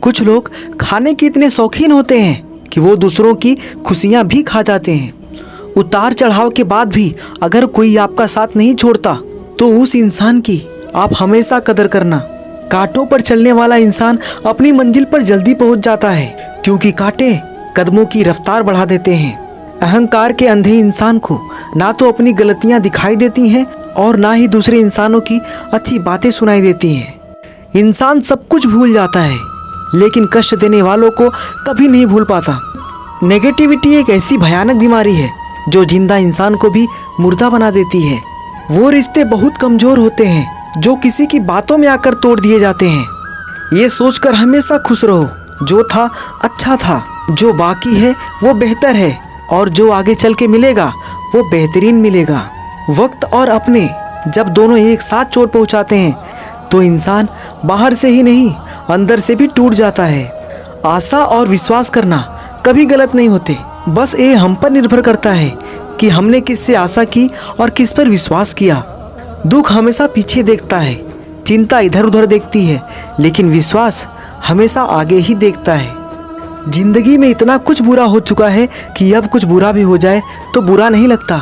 कुछ लोग खाने के इतने शौकीन होते हैं कि वो दूसरों की खुशियाँ भी खा जाते हैं। उतार चढ़ाव के बाद भी अगर कोई आपका साथ नहीं छोड़ता तो उस इंसान की आप हमेशा कदर करना। कांटों पर चलने वाला इंसान अपनी मंजिल पर जल्दी पहुंच जाता है, क्योंकि कांटे कदमों की रफ्तार बढ़ा देते हैं। अहंकार के अंधे इंसान को ना तो अपनी गलतियां दिखाई देती हैं और ना ही दूसरे इंसानों की अच्छी बातें सुनाई देती हैं। इंसान सब कुछ भूल जाता है, लेकिन कष्ट देने वालों को कभी नहीं भूल पाता। नेगेटिविटी एक ऐसी भयानक बीमारी है जो जिंदा इंसान को भी मुर्दा बना देती है। वो रिश्ते बहुत कमज़ोर होते हैं जो किसी की बातों में आकर तोड़ दिए जाते हैं। ये सोचकर हमेशा खुश रहो, जो था अच्छा था, जो बाकी है वो बेहतर है, और जो आगे चल के मिलेगा वो बेहतरीन मिलेगा। वक्त और अपने जब दोनों एक साथ चोट पहुंचाते हैं तो इंसान बाहर से ही नहीं अंदर से भी टूट जाता है। आशा और विश्वास करना कभी गलत नहीं होते, बस ये हम पर निर्भर करता है कि हमने किससे आशा की और किस पर विश्वास किया। दुख हमेशा पीछे देखता है, चिंता इधर उधर देखती है, लेकिन विश्वास हमेशा आगे ही देखता है। जिंदगी में इतना कुछ बुरा हो चुका है कि अब कुछ बुरा भी हो जाए तो बुरा नहीं लगता।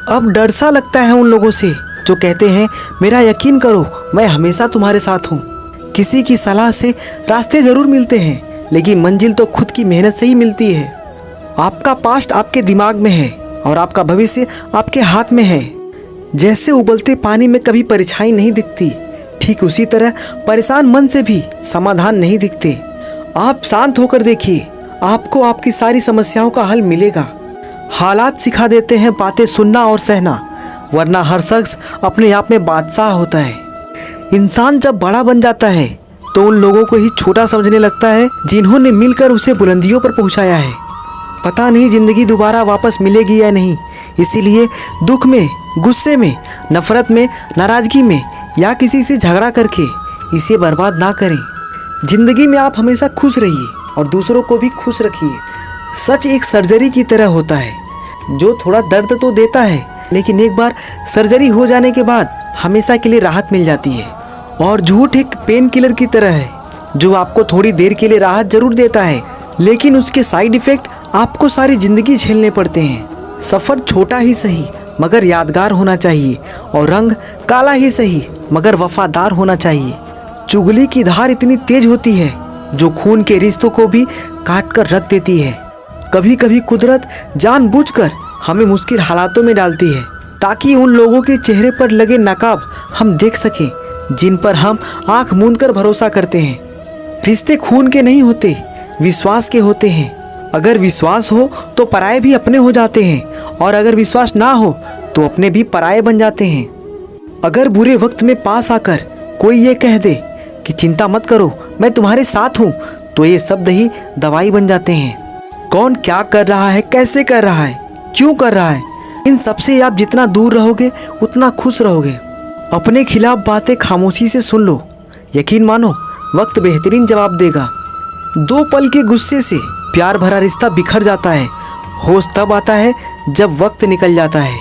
अब डर सा लगता है उन लोगों से जो कहते हैं मेरा यकीन करो, मैं हमेशा तुम्हारे साथ हूँ। किसी की सलाह से रास्ते ज़रूर मिलते हैं, लेकिन मंजिल तो खुद की मेहनत से ही मिलती है। आपका पास्ट आपके दिमाग में है और आपका भविष्य आपके हाथ में है। जैसे उबलते पानी में कभी परछाई नहीं दिखती, ठीक उसी तरह परेशान मन से भी समाधान नहीं दिखते। आप शांत होकर देखिए, आपको आपकी सारी समस्याओं का हल मिलेगा। हालात सिखा देते हैं बातें सुनना और सहना, वरना हर शख्स अपने आप में बादशाह होता है। इंसान जब बड़ा बन जाता है तो उन लोगों को ही छोटा समझने लगता है जिन्होंने मिलकर उसे बुलंदियों पर पहुंचाया है। पता नहीं जिंदगी दोबारा वापस मिलेगी या नहीं, इसीलिए दुख में, गुस्से में, नफरत में, नाराजगी में या किसी से झगड़ा करके इसे बर्बाद ना करें। जिंदगी में आप हमेशा खुश रहिए और दूसरों को भी खुश रखिए। सच एक सर्जरी की तरह होता है जो थोड़ा दर्द तो देता है, लेकिन एक बार सर्जरी हो जाने के बाद हमेशा के लिए राहत मिल जाती है। और झूठ एक पेन किलर की तरह है जो आपको थोड़ी देर के लिए राहत जरूर देता है, लेकिन उसके साइड इफ़ेक्ट आपको सारी ज़िंदगी झेलने पड़ते हैं। सफ़र छोटा ही सही मगर यादगार होना चाहिए, और रंग काला ही सही मगर वफादार होना चाहिए। चुगली की धार इतनी तेज होती है जो खून के रिश्तों को भी काट कर रख देती है। कभी कभी कुदरत जानबूझकर हमें मुश्किल हालातों में डालती है ताकि उन लोगों के चेहरे पर लगे नकाब हम देख सकें जिन पर हम आंख मूंद कर भरोसा करते हैं। रिश्ते खून के नहीं होते, विश्वास के होते हैं। अगर विश्वास हो तो पराये भी अपने हो जाते हैं, और अगर विश्वास ना हो तो अपने भी पराये बन जाते हैं। अगर बुरे वक्त में पास आकर कोई ये कह दे कि चिंता मत करो, मैं तुम्हारे साथ हूँ, तो ये शब्द ही दवाई बन जाते हैं। कौन क्या कर रहा है, कैसे कर रहा है, क्यों कर रहा है, इन सब से आप जितना दूर रहोगे उतना खुश रहोगे। अपने खिलाफ बातें खामोशी से सुन लो, यकीन मानो वक्त बेहतरीन जवाब देगा। 2 पल के गुस्से से प्यार भरा रिश्ता बिखर जाता है। होश तब आता है जब वक्त निकल जाता है।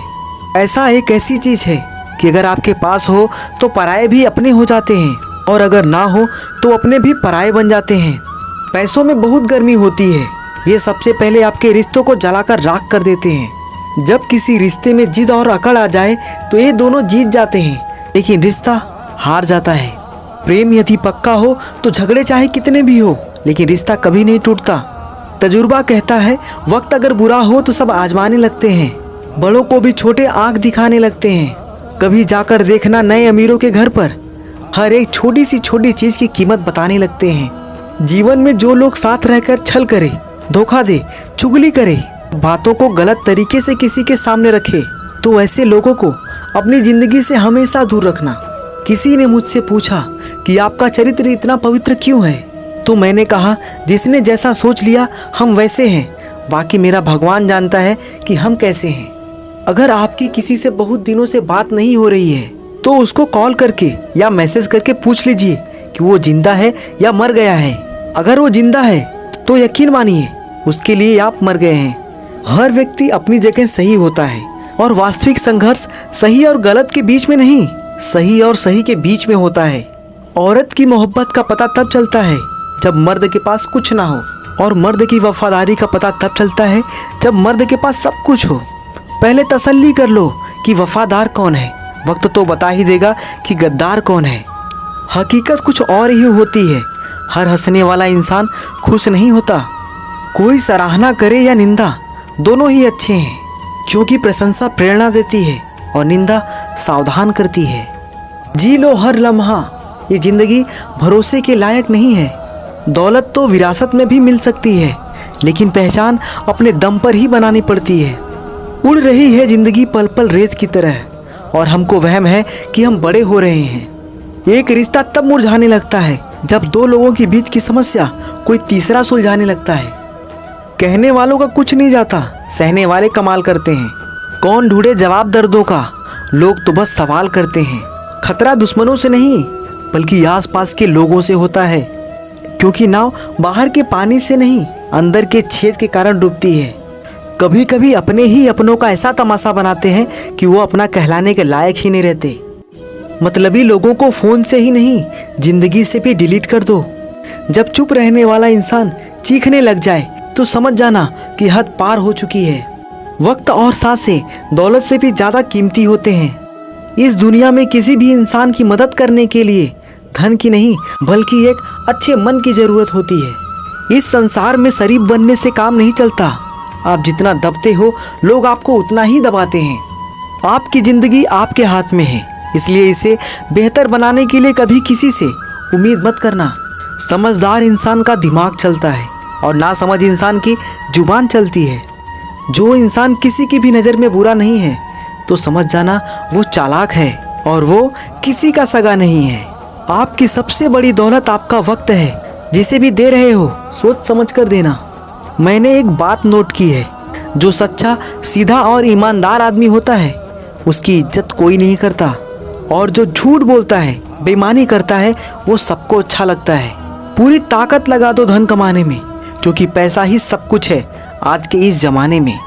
ऐसा एक ऐसी चीज़ है कि अगर आपके पास हो तो पराये भी अपने हो जाते हैं, और अगर ना हो तो अपने भी पराये बन जाते हैं। पैसों में बहुत गर्मी होती है, ये सबसे पहले आपके रिश्तों को जलाकर राख कर देते हैं। जब किसी रिश्ते में जिद और अकड़ आ जाए तो ये दोनों जीत जाते हैं, लेकिन रिश्ता हार जाता है। प्रेम यदि पक्का हो तो झगड़े चाहे कितने भी हो, लेकिन रिश्ता कभी नहीं टूटता। तजुर्बा कहता है वक्त अगर बुरा हो तो सब आजमाने लगते हैं, बड़ों को भी छोटे आंख दिखाने लगते हैं। कभी जाकर देखना नए अमीरों के घर पर हर एक छोटी सी छोटी चीज़ की कीमत बताने लगते हैं। जीवन में जो लोग साथ रहकर छल करे, धोखा दे, चुगली करे, बातों को गलत तरीके से किसी के सामने रखे, तो ऐसे लोगों को अपनी ज़िंदगी से हमेशा दूर रखना। किसी ने मुझसे पूछा कि आपका चरित्र इतना पवित्र क्यों है, तो मैंने कहा जिसने जैसा सोच लिया हम वैसे हैं, बाकी मेरा भगवान जानता है कि हम कैसे हैं। अगर आपकी किसी से बहुत दिनों से बात नहीं हो रही है तो उसको कॉल करके या मैसेज करके पूछ लीजिए कि वो जिंदा है या मर गया है। अगर वो जिंदा है तो यकीन मानिए उसके लिए आप मर गए हैं। हर व्यक्ति अपनी जगह सही होता है, और वास्तविक संघर्ष सही और गलत के बीच में नहीं, सही और सही के बीच में होता है। औरत की मोहब्बत का पता तब चलता है जब मर्द के पास कुछ ना हो, और मर्द की वफादारी का पता तब चलता है जब मर्द के पास सब कुछ हो। पहले तसल्ली कर लो कि वफादार कौन है, वक्त तो बता ही देगा कि गद्दार कौन है। हकीकत कुछ और ही होती है। हर हंसने वाला इंसान खुश नहीं होता। कोई सराहना करे या निंदा, दोनों ही अच्छे हैं, क्योंकि प्रशंसा प्रेरणा देती है और निंदा सावधान करती है। जी लो हर लम्हा, ये जिंदगी भरोसे के लायक नहीं है। दौलत तो विरासत में भी मिल सकती है, लेकिन पहचान अपने दम पर ही बनानी पड़ती है। उड़ रही है जिंदगी पल पल रेत की तरह, और हमको वहम है कि हम बड़े हो रहे हैं। एक रिश्ता तब मुरझाने लगता है जब दो लोगों के बीच की समस्या कोई तीसरा सुलझाने लगता है। कहने वालों का कुछ नहीं जाता, सहने वाले कमाल करते हैं। कौन ढूंढे जवाब दर्दों का, लोग तो बस सवाल करते हैं। खतरा दुश्मनों से नहीं, बल्कि आसपास के लोगों से होता है, क्योंकि नाव बाहर के पानी से नहीं, अंदर के छेद के कारण डूबती है। कभी कभी अपने ही अपनों का ऐसा तमाशा बनाते हैं कि वो अपना कहलाने के लायक ही नहीं रहते। मतलबी लोगों को फ़ोन से ही नहीं, जिंदगी से भी डिलीट कर दो। जब चुप रहने वाला इंसान चीखने लग जाए तो समझ जाना कि हद पार हो चुकी है। वक्त और सांसें दौलत से भी ज़्यादा कीमती होते हैं। इस दुनिया में किसी भी इंसान की मदद करने के लिए धन की नहीं, बल्कि एक अच्छे मन की ज़रूरत होती है। इस संसार में शरीफ बनने से काम नहीं चलता। आप जितना दबते हो, लोग आपको उतना ही दबाते हैं। आपकी ज़िंदगी आपके हाथ में है, इसलिए इसे बेहतर बनाने के लिए कभी किसी से उम्मीद मत करना। समझदार इंसान का दिमाग चलता है और नासमझ इंसान की जुबान चलती है। जो इंसान किसी की भी नज़र में बुरा नहीं है, तो समझ जाना वो चालाक है, और वो किसी का सगा नहीं है। आपकी सबसे बड़ी दौलत आपका वक्त है। जिसे भी दे रहे हो, सोच समझ कर देना। मैंने एक बात नोट की है, जो सच्चा, सीधा और ईमानदार आदमी होता है, उसकी इज्जत कोई नहीं करता, और जो झूठ बोलता है, बेईमानी करता है, वो सबको अच्छा लगता है। पूरी ताकत लगा दो धन कमाने में, क्योंकि पैसा ही सब कुछ है आज के इस जमाने में।